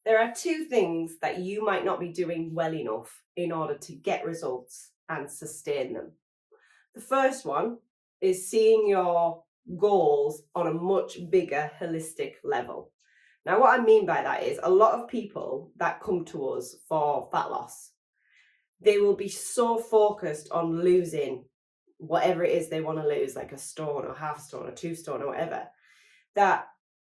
There are two things that you might not be doing well enough in order to get results and sustain them. The first one is seeing your goals on a much bigger holistic level. Now, what I mean by that is a lot of people that come to us for fat loss, they will be so focused on losing whatever it is they want to lose, like a stone or half a stone or 2 stone or whatever, that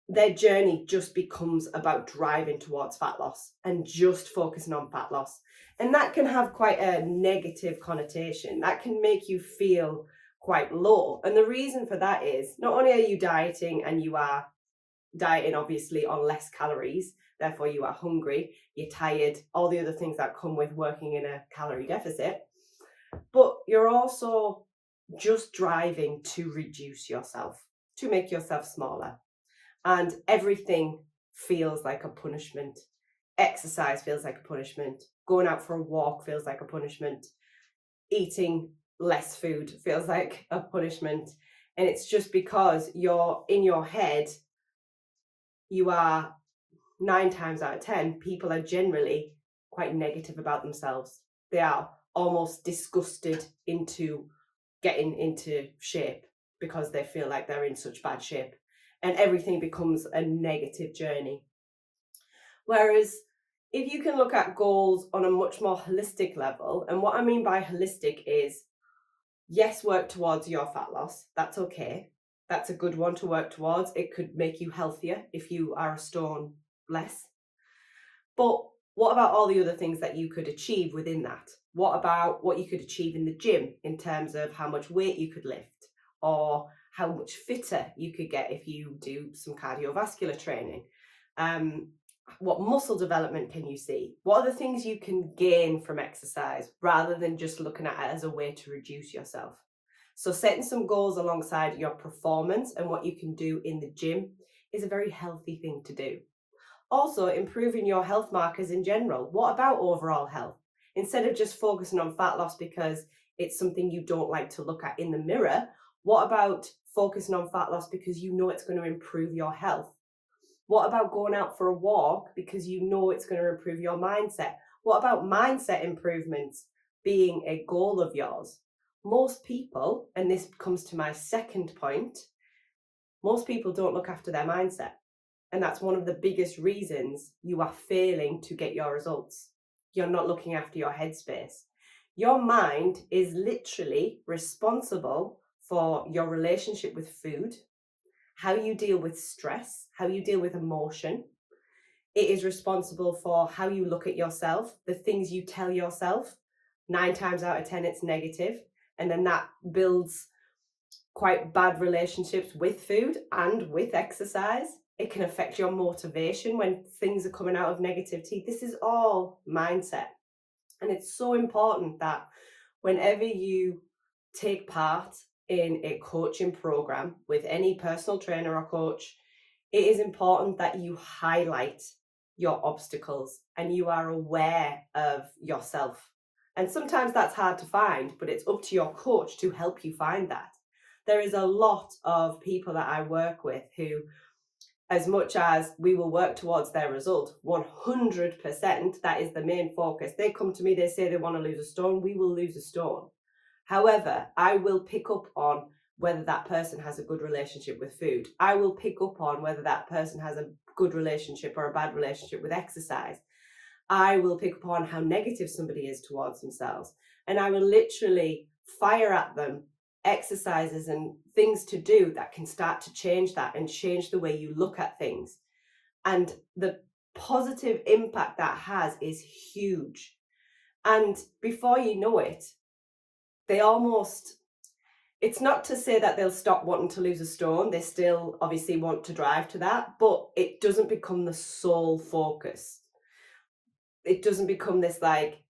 their journey just becomes about driving towards fat loss and just focusing on fat loss. And that can have quite a negative connotation. That can make you feel quite low. And the reason for that is not only are you dieting and you are dieting obviously on less calories, therefore you are hungry, you're tired, all the other things that come with working in a calorie deficit, but you're also just driving to reduce yourself, to make yourself smaller. And everything feels like a punishment. Exercise feels like a punishment. Going out for a walk feels like a punishment. Eating less food feels like a punishment. And it's just because you're in your head, you are 9 times out of 10, people are generally quite negative about themselves. They are almost disgusted into getting into shape because they feel like they're in such bad shape, and everything becomes a negative journey. Whereas if you can look at goals on a much more holistic level, and what I mean by holistic is, yes, work towards your fat loss. That's okay. That's a good one to work towards. It could make you healthier if you are a stone less. But what about all the other things that you could achieve within that? What about what you could achieve in the gym in terms of how much weight you could lift, or how much fitter you could get if you do some cardiovascular training? What muscle development can you see? What are the things you can gain from exercise rather than just looking at it as a way to reduce yourself? So setting some goals alongside your performance and what you can do in the gym is a very healthy thing to do. Also, improving your health markers in general. What about overall health? Instead of just focusing on fat loss because it's something you don't like to look at in the mirror, what about focusing on fat loss because you know it's going to improve your health? What about going out for a walk because you know it's going to improve your mindset? What about mindset improvements being a goal of yours? Most people, and this comes to my second point, most people don't look after their mindset. And that's one of the biggest reasons you are failing to get your results. You're not looking after your headspace. Your mind is literally responsible for your relationship with food, how you deal with stress, how you deal with emotion. It is responsible for how you look at yourself, the things you tell yourself. 9 times out of 10, it's negative. And then that builds quite bad relationships with food and with exercise. It can affect your motivation when things are coming out of negativity. This is all mindset. And it's so important that whenever you take part in a coaching program with any personal trainer or coach, it is important that you highlight your obstacles and you are aware of yourself. And sometimes that's hard to find, but it's up to your coach to help you find that. There is a lot of people that I work with who, as much as we will work towards their result, 100%, that is the main focus. They come to me, they say they want to lose a stone, we will lose a stone. However, I will pick up on whether that person has a good relationship with food. I will pick up on whether that person has a good relationship or a bad relationship with exercise. I will pick up on how negative somebody is towards themselves. And I will literally fire at them exercises and things to do that can start to change that and change the way you look at things. And the positive impact that has is huge. And before you know it, they almost, it's not to say that they'll stop wanting to lose a stone. They still obviously want to drive to that, but it doesn't become the sole focus. It doesn't become this like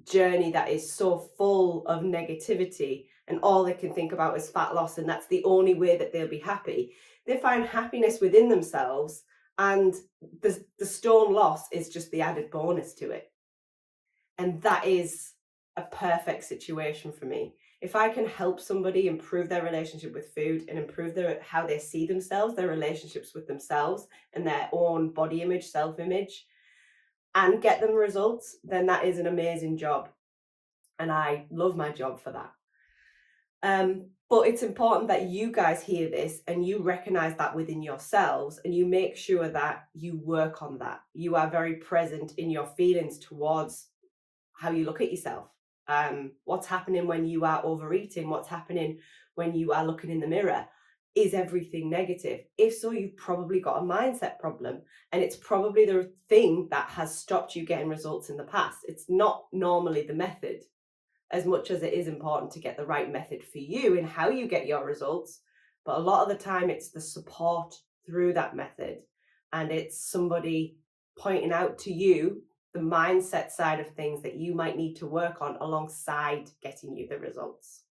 journey that is so full of negativity and all they can think about is fat loss and that's the only way that they'll be happy. They find happiness within themselves, and the stone loss is just the added bonus to it. And that is a perfect situation for me. If I can help somebody improve their relationship with food and improve how they see themselves, their relationships with themselves and their own body image, self-image, and get them results, then that is an amazing job. And I love my job for that. But it's important that you guys hear this and you recognize that within yourselves and you make sure that you work on that. You are very present in your feelings towards how you look at yourself. What's happening when you are overeating? What's happening when you are looking in the mirror? Is everything negative? If so, you've probably got a mindset problem, and it's probably the thing that has stopped you getting results in the past. It's not normally the method, as much as it is important to get the right method for you in how you get your results. But a lot of the time, it's the support through that method, and it's somebody pointing out to you the mindset side of things that you might need to work on alongside getting you the results.